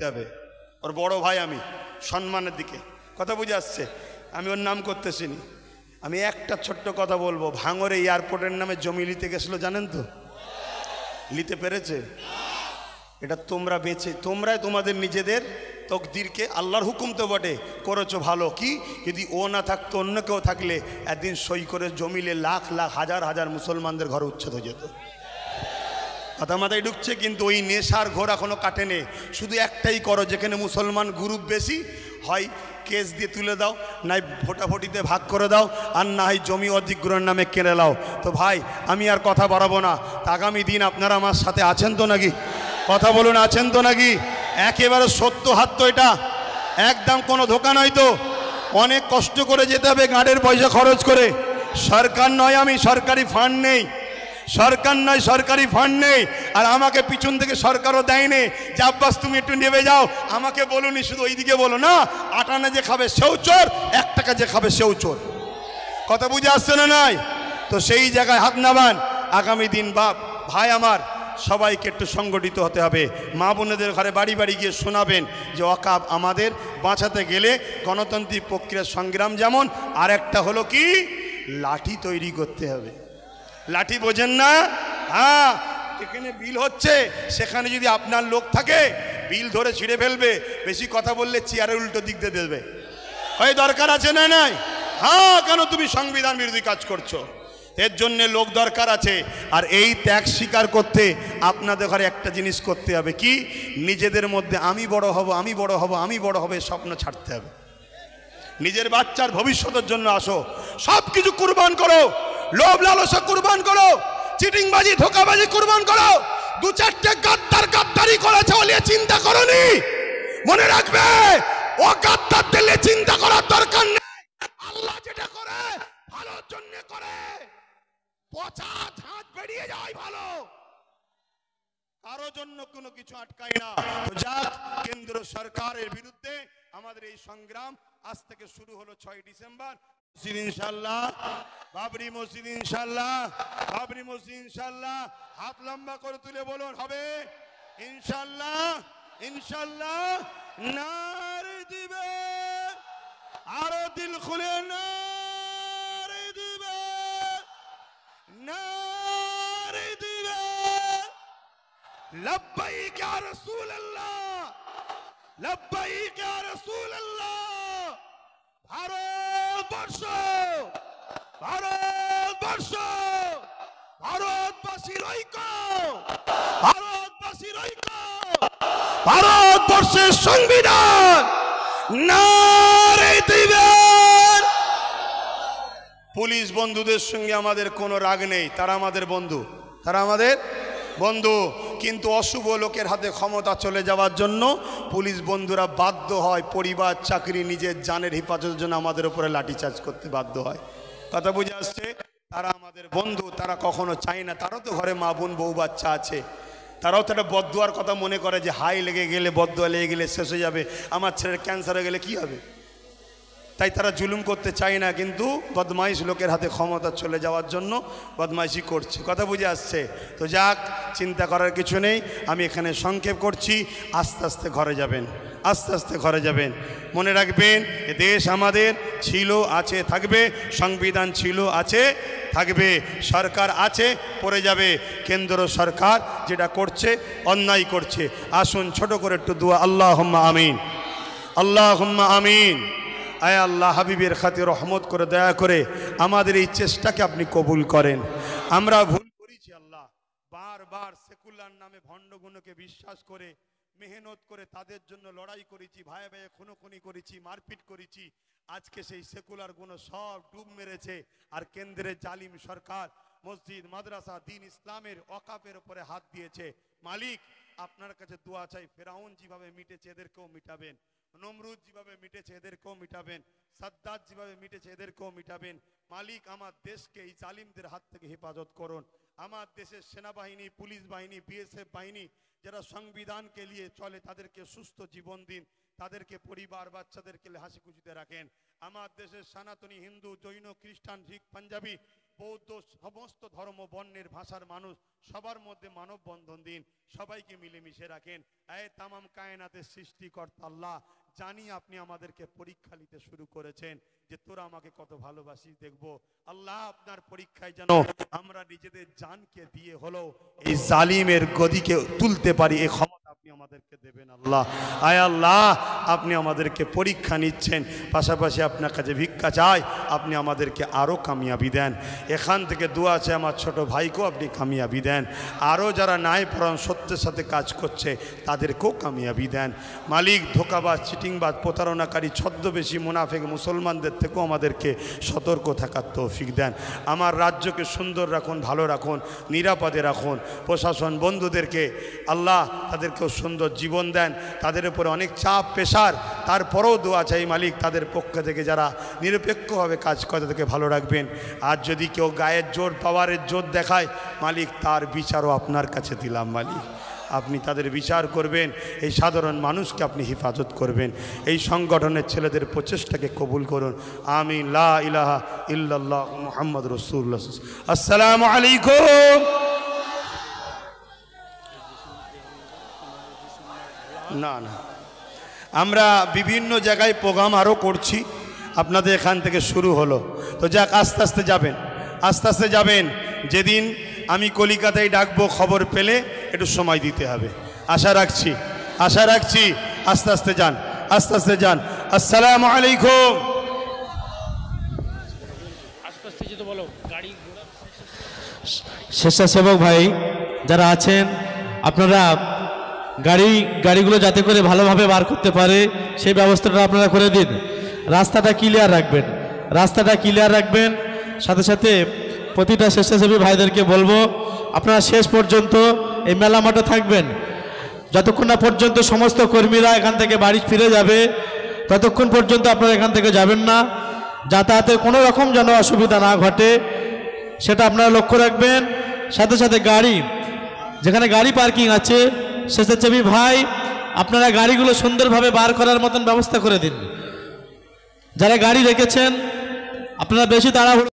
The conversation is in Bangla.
দিতে হবে। ওর বড় ভাই আমি, সম্মানের দিকে কথা বুঝে আসছে, আমি ওর নাম করতেছি নি। আমি একটা ছোট্ট কথা বলবো, ভাঙড়ে এয়ারপোর্টের নামে জমি নিতে গেছিলো, জানেন তো? নিতে পেরেছে? এটা তোমরা বেঁচে, তোমরাই তোমাদের নিজেদের তকদিরকে, আল্লাহর হুকুম তো বটে, করেছো ভালো। কি যদি ও না থাকতো, অন্য কেউ থাকলে একদিন সই করে জমিলে লাখ লাখ হাজার হাজার মুসলমানদের ঘরে উচ্ছেদ হয়ে যেত। কথা মাথায় ঢুকছে? কিন্তু ওই নেশার ঘোর এখনো কাটেনি। শুধু একটাই করো, যেখানে মুসলমান গ্রুপ বেশি হয় কেস দিয়ে তুলে দাও, নাই ভোটাভুটিতে ভাগ করে দাও, আর না হয় জমি অধিগ্রহণের নামে কেড়ে নাও। তো ভাই আমি আর কথা বাড়াবো না। আগামী দিন আপনারা আমার সাথে আছেন তো নাকি? কথা বলুন, আছেন তো নাকি? একেবারে সত্য হাত তো, এটা একদম কোনো ধোকা নয় তো। অনেক কষ্ট করে যেতে হবে, গাড়ির পয়সা খরচ করে। সরকার নয়, আমি সরকারি ফান্ড নেই, সরকার নয় সরকারি ফান্ড নেই। আর আমাকে পিছন থেকে সরকারও দেয়নি যে আব্বাস তুমি একটু নেবে যাও। আমাকে বলুনি, শুধু ওইদিকে বলো না, আটানা যে খাবে সেও চোর, 1 টাকা যে খাবে সেও চোর। কথা বুঝে আসছে না? নাই তো সেই জায়গায় হাত নামান। আগামী দিন বাপ ভাই আমার সবাইকে একটু সংগঠিত হতে হবে। মা বোনেদের ঘরে বাড়ি বাড়ি গিয়ে শোনাবেন যে ওয়াকাব আমাদের বাঁচাতে গেলে গণতান্ত্রিক প্রক্রিয়ার সংগ্রাম যেমন, আর একটা হলো কি, লাঠি তৈরি করতে হবে। লাঠি বোঝেন না? হ্যাঁ, যেখানে বিল হচ্ছে সেখানে যদি আপনার লোক থাকে, বিল ধরে ছিঁড়ে ফেলবে। বেশি কথা বললে চেয়ারের উল্টো দিক দিয়ে দেবে। ওই দরকার আছে না? নাই? হ্যাঁ, কেন তুমি সংবিধান বিরোধী কাজ করছো? এর জন্য লোক দরকার আছে। আর এই ত্যাগ স্বীকার করতে আপনাদের ঘরে একটা জিনিস করতে হবে, কি, নিজেদের মধ্যে আমি বড় হব, আমি বড় হব, আমি বড় হবে স্বপ্ন ছাড়তে হবে। নিজের বাচ্চার ভবিষ্যতের জন্য আসো, সব কিছু কুরবান করো। লোভ লালসা কুরবান করো, চিটিংবাজি ধোকাবাজি কুরবান করো। 2-4টে গাদ্দার গাদ্দারি করেছে বলে চিন্তা করনি। মনে রাখবে, ও গাদ্দারদের চিন্তা করার দরকার নেই। আল্লাহ যেটা করে ভালোর জন্য করে। পচা ঝাঁজ বেরিয়ে যায় ভালো, কারো জন্য কোনো কিছু আটকায় না। যাক, কেন্দ্র সরকারের বিরুদ্ধে আমাদের এই সংগ্রাম আজ থেকে শুরু হলো। 6 ডিসেম্বর মসজিদ ইনশাআল্লাহ, বাবরি মসজিদ ইনশাআল্লাহ, বাবরি মসজিদ ইনশাআল্লাহ। হাত লম্বা করে তুলে বলুন, হবে ইনশাআল্লাহ, ইনশাআল্লাহ। নারে দিবে, আরো দিল খুলে নারে দিবে, নারে দিবে। লব্বাইক ইয়া রাসূলুল্লাহ, লব্বাইক ইয়া রাসূলুল্লাহ। ভারতবর্ষ, ভারতবর্ষ, ভারতবাসীর ঐক্য, ভারতবাসীর ঐক্য, ভারতবর্ষের সংবিধান নারে দিবেন। পুলিশ বন্ধুদের সঙ্গে আমাদের কোনো রাগ নেই, তারা আমাদের বন্ধু, তারা আমাদের বন্ধু। কিন্তু অশুভ লোকের হাতে ক্ষমতা চলে যাওয়ার জন্য পুলিশ বন্ধুরা বাধ্য হয় পরিবার, চাকরি, নিজের জানের হেফাজতের জন্য আমাদের উপরে লাঠিচার্জ করতে বাধ্য হয়। কথা বুঝে আসছে? তারা আমাদের বন্ধু, তারা কখনো চায় না। তারও তো ঘরে মা বোন বউ বাচ্চা আছে, তারাও তো একটা বদদুয়ার কথা মনে করে যে হাই লেগে গেলে, বদদুয়া লেগে গেলে শেষ হয়ে যাবে, আমার ছেলের ক্যান্সার হয়ে গেলে কি হবে। তাই তারা জুলুম করতে চায় না, কিন্তু বদমাইশ লোকের হাতে ক্ষমতা চলে যাওয়ার জন্য বদমাইশি করছে। কথা বুঝে আসছে? তো যাক, চিন্তা করার কিছু নেই। আমি এখানে সংক্ষেপ করছি, আস্তে আস্তে ঘরে যাবেন, আস্তে আস্তে ঘরে যাবেন। মনে রাখবেন, এ দেশ আমাদের ছিল, আছে, থাকবে। সংবিধান ছিল, আছে, থাকবে। সরকার আছে, পড়ে যাবে। কেন্দ্র সরকার যেটা করছে অন্যায় করছে। আসুন ছোট করে একটু দোয়া, আল্লাহুম্মা আমিন, আল্লাহুম্মা আমিন। আয় আল্লাহ, হাবিবের খাতির রহমত করে দয়া করে আমাদের এই চেষ্টাকে আপনি কবুল করেন। আমরা ভুল করেছি আল্লাহ, বারবার সেকুলার নামে ভণ্ডগুলোকে বিশ্বাস করে মেহনত করে তাদের জন্য লড়াই করেছি, ভাই ভাই খুনোখুনি করেছি, মারপিট করেছি। আজকে সেই সেকুলার গুলো সব ডুব মেরেছে। আর কেন্দ্রের জালিম সরকার মসজিদ, মাদ্রাসা, দিন ইসলামের ওয়াকাফের উপরে হাত দিয়েছে। মালিক, আপনার কাছে দোয়া চাই, ফেরাউন যেভাবে মিটেছে এদেরকেও মিটাবেন, নমরুদ যেভাবে মিটেছে এদেরকেও মিটাবেন, সাদ্দাত যেভাবে মিটেছে এদেরকেও মিটাবেন। মালিক, আমার দেশকে এই জালিমদের হাত থেকে হেফাজত করুন। আমার দেশের সেনাবাহিনী, পুলিশ বাহিনী, বিএসএফ বাহিনী যারা সংবিধানকে নিয়ে চলে, তাদেরকে সুস্থ জীবন দিন, তাদেরকে পরিবার বাচ্চাদেরকে হাসি খুশিতে রাখেন। আমার দেশের সনাতনী, হিন্দু, জৈন, খ্রিস্টান, শিখ, পাঞ্জাবি, বৌদ্ধ, সমস্ত ধর্ম বর্ণের ভাষার মানুষ সবার মধ্যে মানব বন্ধন দিন, সবাইকে মিলেমিশে রাখেন। এই তামাম কায়নাতের সৃষ্টিকর্তা আল্লাহ, জানি আপনি আমাদেরকে পরীক্ষা নিতে শুরু করেছেন যে তোরা আমাকে কত ভালোবাসিস দেখবো। আল্লাহ আপনার পরীক্ষায় যেন আমরা নিজেদের জানকে দিয়ে হলো এই জালিমের গদিকে তুলতে পারি, এই ক্ষমতা আপনি আমাদেরকে দেবেন আল্লাহ। আয় আল্লাহ, আপনি আমাদেরকে পরীক্ষা নিচ্ছেন, পাশাপাশি আপনার কাছে ভিক্ষা চাই, আপনি আমাদেরকে আরও কামিয়াবি দেন। এখান থেকে দোয়া আছে আমার ছোট ভাইকেও আপনি কামিয়াবি দেন, আরও যারা নাই পরাণ সত্যের সাথে কাজ করছে তাদেরকেও কামিয়াবি দেন। মালিক, ধোকাবাজ, চিটিংবাজ, প্রতারণাকারী, ছদ্মবেশী, মুনাফিক মুসলমানদের থেকেও আমাদেরকে সতর্ক থাকার তৌফিক দেন। আমার রাজ্যকে সুন্দর রাখুন, ভালো রাখুন, নিরাপদে রাখুন। প্রশাসন বন্ধুদেরকে আল্লাহ তাদেরকেও সুন্দর জীবন দেন। তাদের উপরে অনেক চাপ প্রেশার, তারপরেও দোয়া চাই মালিক তাদের পক্ষ থেকে যারা নিরপেক্ষভাবে কাজ করে তাদেরকে ভালো রাখবেন। আর যদি কেউ গায়ের জোর, পাওয়ারের জোর দেখায় মালিক, তার বিচারও আপনার কাছে দিলাম মালিক, আপনি তাদের বিচার করবেন। এই সাধারণ মানুষকে আপনি হেফাজত করবেন। এই সংগঠনের ছেলেদের প্রচেষ্টাকে কবুল করুন। আমিন। লা ইলাহা ইল্লাল্লাহ মুহাম্মদ রাসূলুল্লাহ। আসসালামু আলাইকুম। না না, আমরা বিভিন্ন জায়গায় প্রোগ্রাম আরও করছি, আপনাদের এখান থেকে শুরু হলো তো যাক, আস্তে আস্তে যাবেন, আস্তে আস্তে যাবেন। যেদিন আমি কলিকাতায় ডাকবো খবর পেলে একটু সময় দিতে হবে, আশা রাখছি, আশা রাখছি। আস্তে আস্তে যান, আস্তে আস্তে যান। আসসালামু আলাইকুম। স্বেচ্ছাসেবক ভাই যারা আছেন, আপনারা গাড়িগুলো যাতে করে ভালোভাবে বার করতে পারে সেই ব্যবস্থাটা আপনারা করে দিন। রাস্তাটা ক্লিয়ার রাখবেন, রাস্তাটা ক্লিয়ার রাখবেন। সাথে সাথে প্রতিটা স্বেচ্ছাসেবী ভাইদেরকে বলবো আপনারা শেষ পর্যন্ত এই মেলা মাঠে থাকবেন। যতক্ষণ না পর্যন্ত সমস্ত কর্মীরা এখান থেকে বাড়ি ফিরে যাবে ততক্ষণ পর্যন্ত আপনারা এখান থেকে যাবেন না। যাতায়াতের কোনো রকম যেন অসুবিধা না ঘটে সেটা আপনারা লক্ষ্য রাখবেন। সাথে সাথে যেখানে গাড়ি পার্কিং আছে, স্বেচ্ছাসেবী ভাই আপনারা গাড়িগুলো সুন্দরভাবে বার করার মতন ব্যবস্থা করে দিন। যারা গাড়ি রেখেছেন আপনারা বেশি তাড়াহুড়ো